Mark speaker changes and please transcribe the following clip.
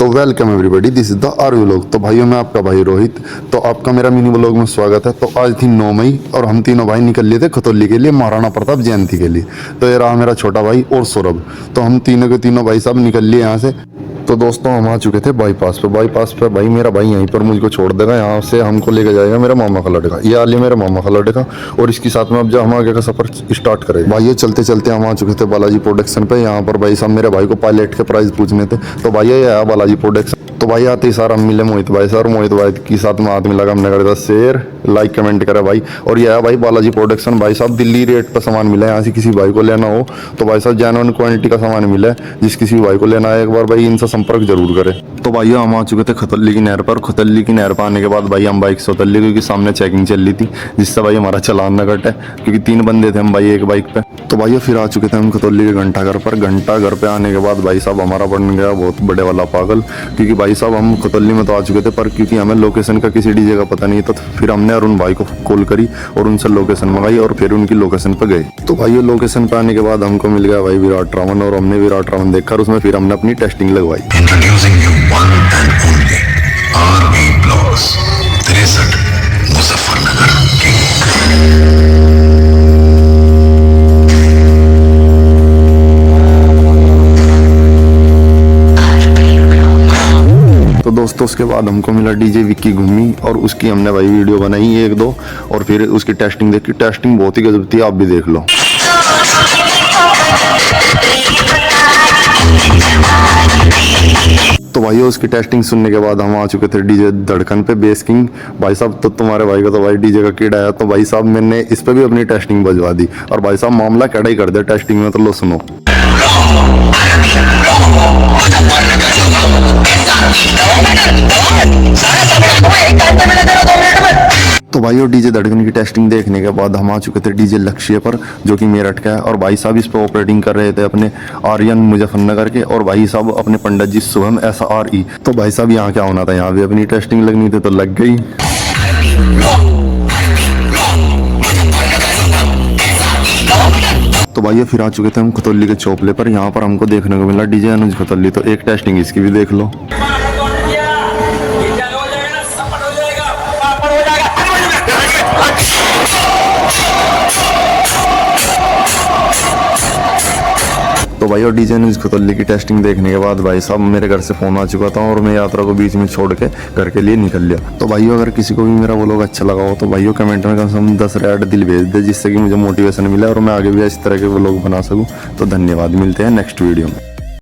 Speaker 1: तो welcome everybody, this is the RV vlog. तो भाइयों, मैं आपका भाई रोहित। तो आपका मेरा मिनी व्लॉग में स्वागत है। तो आज थी 9 मई और हम तीनों भाई निकल लिए थे खतौली के लिए, महाराणा प्रताप जयंती के लिए। तो ये रहा मेरा छोटा भाई और सौरभ। तो हम तीनों के तीनों भाई साहब निकल लिए यहाँ से। तो दोस्तों, हम आ चुके थे बाईपास पे। बाईपास पे भाई मेरा भाई यहीं पर मुझको छोड़ देगा, यहाँ से हमको लेके जाएगा मेरा मामा का लड़का। ये आ लिया मेरा मामा का लड़का और इसके साथ में अब जो हम आगे का सफर स्टार्ट करेंगे। भाई ये चलते चलते हम आ चुके थे बालाजी प्रोडक्शन पे। यहाँ पर भाई साहब मेरे भाई को पायलट के प्राइस पूछने थे। तो भाई ये आया बालाजी प्रोडक्शन। तो भाई आते ही सार हम मिले मोहित भाई से, और मोहित भाई के साथ में हाथ मिला, हमने कर दिया शेयर, लाइक कमेंट करा भाई। और ये है भाई बालाजी प्रोडक्शन। भाई साहब दिल्ली रेट पर सामान मिला है। यहाँ से किसी भाई को लेना हो तो भाई साहब जेन्युइन क्वालिटी का सामान मिला है। जिस किसी भाई को लेना है एक बार भाई इनसे संपर्क जरूर करें। तो भाइयों, हम आ चुके थे खतौली की नहर पर। खतौली की नहर पर आने के बाद भाई हम बाइक से उतर लिए, क्योंकि सामने चेकिंग चल रही थी, जिससे भाई हमारा चालान न कटे, क्योंकि 3 बंदे थे हम भाई एक बाइक पे। तो भाइयों फिर आ चुके थे हम खतौली के घंटाघर पर। घंटाघर पे आने के बाद भाई साहब हमारा बन गया बहुत बड़े वाला पागल, क्योंकि भाई साहब हम खतौली में तो आ चुके थे, पर क्योंकि हमें लोकेशन का किसी डीजे का पता नहीं था, तो फिर हमने अरुण भाई को कॉल करी और उनसे लोकेशन मंगाई और फिर उनकी लोकेशन पर गए। तो भाइयों लोकेशन पे आने के बाद हमको मिल गया भाई विराट रावण, और हमने विराट रावण देखकर उसमें फिर हमने अपनी टेस्टिंग लगवाई।
Speaker 2: Introducing you one and only RV Blogs, 63 Muzaffarnagar
Speaker 1: तो दोस्तों उसके बाद हमको मिला डीजे विक्की घूमी, और उसकी हमने भाई वीडियो बनाई 1-2, और फिर उसकी टेस्टिंग देखी। टेस्टिंग बहुत ही गजब थी, आप भी देख लो। तो भाई उसकी टेस्टिंग सुनने के बाद हम आ चुके थे डीजे धड़कन पे, बेस किंग। भाई साहब तो तुम्हारे भाई का तो भाई डीजे का कीड़ा है। तो भाई साहब मैंने इस पे भी अपनी टेस्टिंग बजवा दी, और भाई साहब मामला कड़ा ही कर दिया टेस्टिंग में। तो लो सुनो। तो भाई और डीजे धड़कन की टेस्टिंग देखने के बाद हम आ चुके थे डीजे लक्ष्य पर, जो कि मेरठ का है। और भाई साहब इस पर ऑपरेटिंग कर रहे थे अपने आर्यन मुजफ्फरनगर के, और भाई साहब अपने पंडित जी शुभम SRE। तो भाई साहब यहाँ क्या होना था, यहाँ भी अपनी टेस्टिंग लगनी थी, तो लग गई। तो भाई फिर आ चुके थे हम खतौली के चौपले पर। यहाँ पर हमको देखने को मिला डीजे अनुज खतौली। तो एक टेस्टिंग इसकी भी देख लो। तो भाई और डीजे न्यूज खतौली की टेस्टिंग देखने के बाद भाई साहब मेरे घर से फोन आ चुका था, और मैं यात्रा को बीच में छोड़ के घर के लिए निकल लिया। तो भाइयों अगर किसी को भी मेरा व्लॉग अच्छा लगा हो तो भाइयों कमेंट में कम से कम 10 रेड दिल भेज दे, जिससे कि मुझे मोटिवेशन मिले और मैं आगे भी इस तरह के व्लॉग बना सकूं। तो धन्यवाद, मिलते हैं नेक्स्ट वीडियो में।